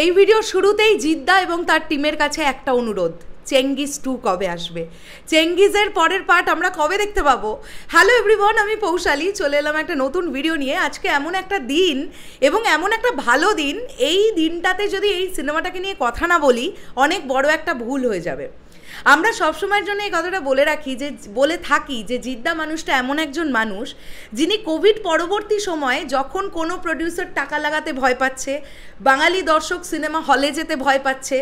এই ভিডিও শুরুতেই জিদ্দা এবং তার টিমের কাছে একটা অনুরোধ, চেঙ্গিজ 2 কবে আসবে? চেঙ্গিজের পরের পার্ট আমরা কবে দেখতে পাবো? হ্যালো এভরিওয়ান, আমি পৌশালী চলে এলাম একটা নতুন ভিডিও নিয়ে। আজকে এমন একটা দিন এবং এমন একটা ভালো দিন, এই দিনটাতে যদি এই সিনেমাটাকে নিয়ে কথা না বলি অনেক বড় একটা ভুল হয়ে যাবে। আমরা সবসময়ের জন্য এই কথাটা বলে থাকি যে জিদ্দা মানুষটা এমন একজন মানুষ যিনি কোভিড পরবর্তী সময়ে যখন কোনো প্রডিউসার টাকা লাগাতে ভয় পাচ্ছে, বাঙালি দর্শক সিনেমা হলে যেতে ভয় পাচ্ছে,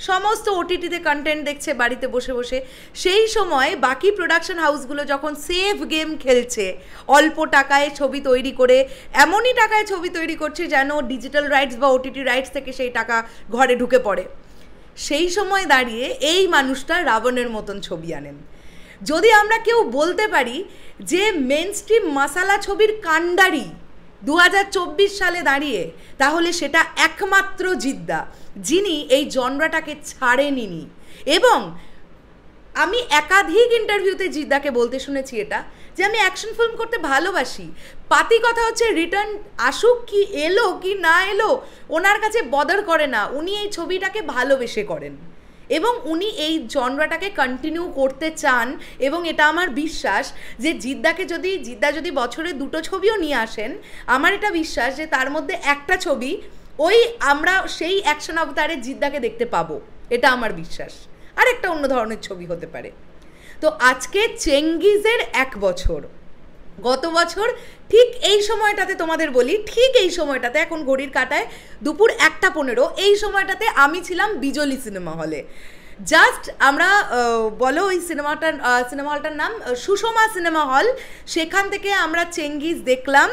সমস্ত ওটিটিতে কন্টেন্ট দেখছে বাড়িতে বসে বসে, সেই সময় বাকি প্রোডাকশন হাউসগুলো যখন সেফ গেম খেলছে, অল্প টাকায় ছবি তৈরি করে, এমনই টাকায় ছবি তৈরি করছে যেন ডিজিটাল রাইটস বা ওটিটি রাইটস থেকে সেই টাকা ঘরে ঢুকে পড়ে, সেই সময় দাঁড়িয়ে এই মানুষটা রাবণের মতন ছবি আনেন। যদি আমরা কেউ বলতে পারি যে মেনস্ট্রিম মাসালা ছবির কাণ্ডারি 2024 সালে দাঁড়িয়ে, তাহলে সেটা একমাত্র জিদ্দা, যিনি এই জনরাটাকে ছাড়েনি। এবং আমি একাধিক ইন্টারভিউতে জিদ্দাকে বলতে শুনেছি এটা, যে আমি অ্যাকশন ফিল্ম করতে ভালোবাসি, পাতি কথা হচ্ছে রিটার্ন আসুক কি এলো কি না এলো ওনার কাছে বদার করে না, উনি এই ছবিটাকে ভালোবেসে করেন এবং উনি এই জনরাটাকে কন্টিনিউ করতে চান। এবং এটা আমার বিশ্বাস যে জিদ্দা যদি বছরে 2টো ছবিও নিয়ে আসেন, আমার এটা বিশ্বাস যে তার মধ্যে একটা ছবি আমরা সেই অ্যাকশন অবতারে জিদ্দাকে দেখতে পাবো, এটা আমার বিশ্বাস। আর একটা অন্য ধরনের ছবি হতে পারে। তো আজকে চেঙ্গিজের 1 বছর। গত বছর ঠিক এই সময়টাতে, তোমাদের বলি, ঠিক এই সময়টাতে, এখন ঘড়ির কাঁটায় দুপুর 1:15, এই সময়টাতে আমি ছিলাম বিজলি সিনেমা হলে। জাস্ট আমরা বলো ওই সিনেমা হলটার নাম সুষমা সিনেমা হল, সেখান থেকে আমরা চেঙ্গিজ দেখলাম।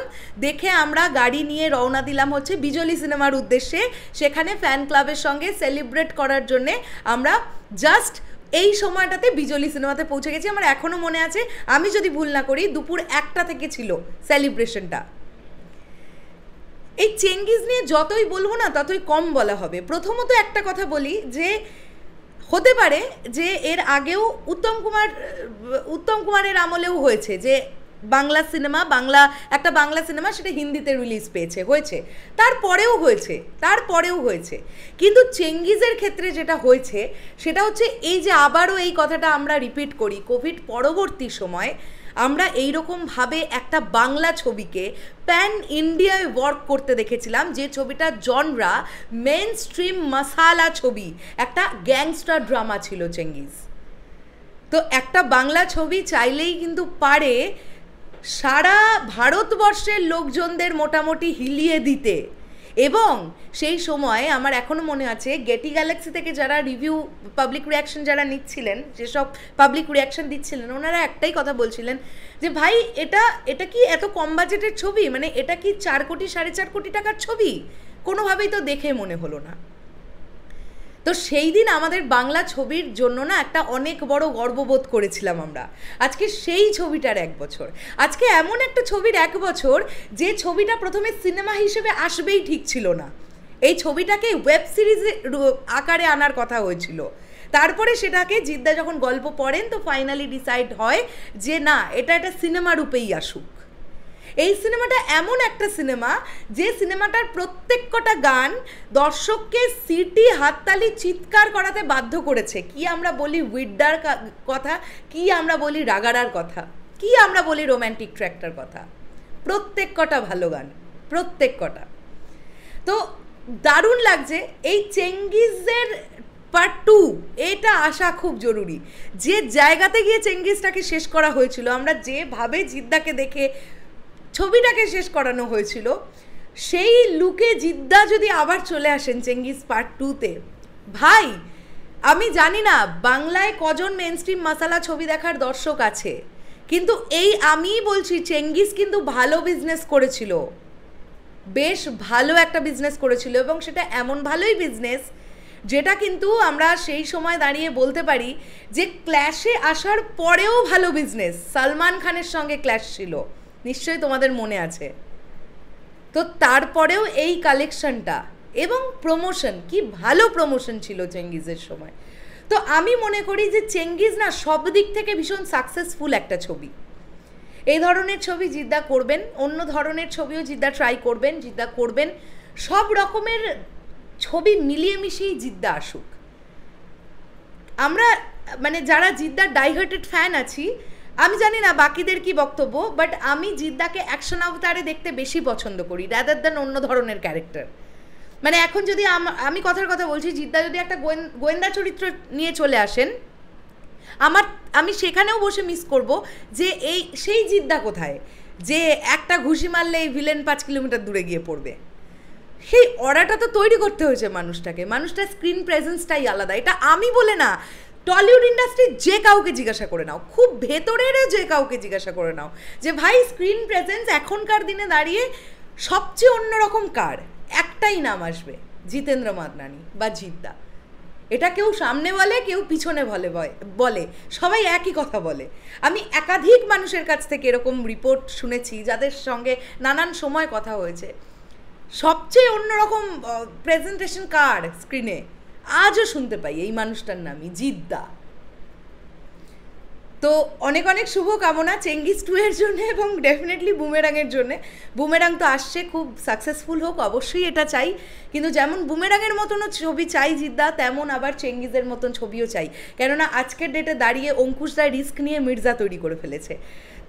দেখে আমরা গাড়ি নিয়ে রওনা দিলাম হচ্ছে বিজলি সিনেমার উদ্দেশ্যে। সেখানে ফ্যান ক্লাবের সঙ্গে সেলিব্রেট করার জন্যে আমরা জাস্ট এই সময়টাতে বিজলি সিনেমাতে পৌঁছে গেছি। আমার এখনও মনে আছে, আমি যদি ভুল না করি দুপুর 1টা থেকে ছিল সেলিব্রেশনটা। এই চেঙ্গিজ নিয়ে যতই বলবো না ততই কম বলা হবে। প্রথমত একটা কথা বলি যে হতে পারে যে এর আগেও উত্তম কুমারের আমলেও হয়েছে যে বাংলা সিনেমা সেটা হিন্দিতে রিলিজ হয়েছে, তারপরেও হয়েছে। কিন্তু চেঙ্গিজের ক্ষেত্রে যেটা হয়েছে সেটা হচ্ছে এই যে আবারও এই কথাটা আমরা রিপিট করি, কোভিড পরবর্তী সময় আমরা এইরকমভাবে একটা বাংলা ছবিকে প্যান ইন্ডিয়ায় ওয়ার্ক করতে দেখেছিলাম, যে ছবিটা জনরা মেন স্ট্রিম মাসালা ছবি, একটা গ্যাংস্টার ড্রামা ছিল চেঙ্গিজ। তো একটা বাংলা ছবি চাইলেই কিন্তু পারে সারা ভারতবর্ষের লোকজনদের মোটামুটি হিলিয়ে দিতে। এবং সেই সময় আমার এখনও মনে আছে, গেটি গ্যালাক্সি থেকে যারা পাবলিক রিয়াকশন যারা নিচ্ছিলেন, যেসব পাবলিক রিয়াকশন দিচ্ছিলেন, ওনারা একটাই কথা বলছিলেন যে ভাই এটা কি এত কম বাজেটের ছবি, মানে এটা কি 4 কোটি 4.5 কোটি টাকার ছবি? কোনোভাবেই তো দেখে মনে হলো না। তো সেই দিন আমাদের বাংলা ছবির জন্য না একটা অনেক বড় গর্ববোধ করেছিলাম আমরা। আজকে সেই ছবিটার 1 বছর। আজকে এমন একটা ছবির 1 বছর, যে ছবিটা প্রথমে সিনেমা হিসেবে আসবেই ঠিক ছিল না। এই ছবিটাকে ওয়েব সিরিজের আকারে আনার কথা হয়েছিল। তারপরে সেটাকে জিদ্দা যখন গল্প পড়েন তো ফাইনালি ডিসাইড হয় যে না, এটা সিনেমা রূপেই আসুক। এই সিনেমাটা এমন একটা সিনেমা, যে সিনেমাটার প্রত্যেকটা গান দর্শককে সিটি, হাততালি, চিৎকার করাতে বাধ্য করেছে। কি আমরা বলি উইড্ডার কথা, কি আমরা বলি রাগারার কথা, কি আমরা বলি রোম্যান্টিক ট্র্যাকটার কথা, প্রত্যেকটা ভালো গান, প্রত্যেকটা। তো দারুণ লাগছে। এই চেঙ্গিজের পার্ট 2 এটা আসা খুব জরুরি। যে জায়গাতে গিয়ে চেঙ্গিজটাকে শেষ করা হয়েছিল, আমরা যেভাবে জিদ্দাকে দেখে ছবিটাকে শেষ করানো হয়েছিল, সেই লুকে জিদ্দা যদি আবার চলে আসেন চেঙ্গিজ পার্ট 2তে, ভাই আমি জানি না বাংলায় কজন মেনস্ট্রিম মাসালা ছবি দেখার দর্শক আছে, কিন্তু আমিই বলছি চেঙ্গিজ কিন্তু ভালো বিজনেস করেছিল, বেশ ভালো একটা বিজনেস করেছিল। এবং সেটা এমন ভালোই বিজনেস যেটা কিন্তু আমরা সেই সময় দাঁড়িয়ে বলতে পারি যে ক্ল্যাশে আসার পরেও ভালো বিজনেস। সালমান খানের সঙ্গে ক্ল্যাশ ছিল, নিশ্চয়ই তোমাদের মনে আছে। তো তারপরেও এই কালেকশনটা এবং প্রমোশন, কি ভালো প্রমোশন ছিল চেঙ্গিজের সময়। তো আমি মনে করি যে চেঙ্গিজ না সব দিক থেকে ভীষণ সাকসেসফুল একটা ছবি। এই ধরনের ছবি জিদ্দা করবেন, অন্য ধরনের ছবিও জিদ্দা ট্রাই করবেন, সব রকমের ছবি মিলিয়ে মিশিয়েই জিদ্দা আসুক। আমরা মানে যারা জিদ্দার ডাইহার্টেড ফ্যান আছি, আমি জানি না বাকিদের কি বক্তব্য, বাট আমি জিদ্দাকে অ্যাকশন অবতারে দেখতে বেশি পছন্দ করি রাদার দ্যান অন্য ধরনের ক্যারেক্টার। মানে এখন যদি আমি কথার কথা বলছি, জিদ্দা যদি একটা গোয়েন্দা চরিত্র নিয়ে চলে আসেন, আমি সেখানেও বসে মিস করব যে সেই জিদ্দা কোথায়, যে একটা ঘুষি মারলে এই ভিলেন 5 কিলোমিটার দূরে গিয়ে পড়বে। সেই অরাটা তো তৈরি করতে হয়েছে মানুষটাকে, মানুষটার স্ক্রিন প্রেজেন্সটাই আলাদা। এটা আমি বলে না, টলিউড ইন্ডাস্ট্রি যে কাউকে জিজ্ঞাসা করে নাও, খুব ভেতরেরও যে কাউকে জিজ্ঞাসা করে নাও যে ভাই স্ক্রিন প্রেজেন্স এখনকার দিনে দাঁড়িয়ে সবচেয়ে অন্যরকম কার, একটাই নাম আসবে, জিতেন্দ্র মাদনানি বা জিদ্দা। এটা কেউ সামনে বলে, কেউ পিছনে বলে, সবাই একই কথা বলে। আমি একাধিক মানুষের কাছ থেকে এরকম রিপোর্ট শুনেছি যাদের সঙ্গে নানান সময় কথা হয়েছে। সবচেয়ে অন্যরকম প্রেজেন্টেশন কার স্ক্রিনে আজও শুনতে পাই এই মানুষটার নামই, জিদ্দা। তো অনেক অনেক শুভকামনা চেঙ্গিজ 2 এর জন্য এবং ডেফিনেটলি বুমেরাংয়ের জন্যে। বুমেরাং তো আসছে, খুব সাকসেসফুল হোক, অবশ্যই এটা চাই। কিন্তু যেমন বুমেরাংয়ের মতনও ছবি চাই জিদ্দা, তেমন আবার চেঙ্গিজের মতন ছবিও চাই। কেননা আজকের ডেটে দাঁড়িয়ে অঙ্কুশদা রিস্ক নিয়ে মির্জা তৈরি করে ফেলেছে।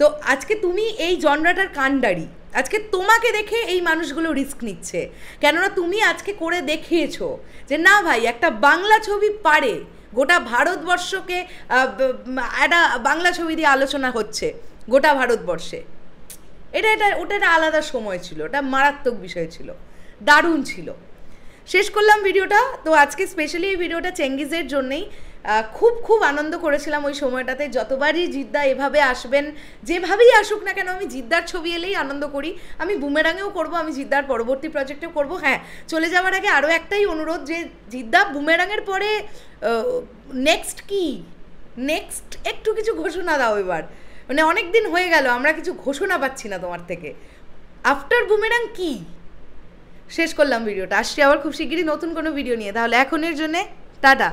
তো আজকে তুমি এই জনরাটার কাণ্ডারি, আজকে তোমাকে দেখে এই মানুষগুলো রিস্ক নিচ্ছে। কেননা তুমি আজকে করে দেখিয়েছো যে না ভাই, একটা বাংলা ছবি পারে, গোটা ভারতবর্ষকে একটা বাংলা ছবি দিয়ে আলোচনা হচ্ছে গোটা ভারতবর্ষে। ওটা একটা আলাদা সময় ছিল, ওটা মারাত্মক বিষয় ছিল, দারুণ ছিল। শেষ করলাম ভিডিওটা। তো আজকে স্পেশালি এই ভিডিওটা চেঙ্গিজের জন্যেই। খুব আনন্দ করেছিলাম ওই সময়টাতে। যতবারই জিদ্দা এভাবে আসবেন, যেভাবেই আসুক না কেন, আমি জিদ্দার ছবি এলেই আনন্দ করি। আমি বুমেরাঙেও করবো, আমি জিদ্দার পরবর্তী প্রজেক্টেও করবো। হ্যাঁ, চলে যাওয়ার আগে আরও একটাই অনুরোধ, যে জিদ্দা বুমেরাঙের পরে নেক্সট একটু কিছু ঘোষণা দাও এবার। মানে অনেক দিন হয়ে গেল, আমরা কিছু ঘোষণা পাচ্ছি না তোমার থেকে। আফটার বুমেরাং কি? শেষ করলাম ভিডিওটা। আসছি আবার খুব শিগগিরই নতুন কোনো ভিডিও নিয়ে। তাহলে এখনের জন্যে টাটা।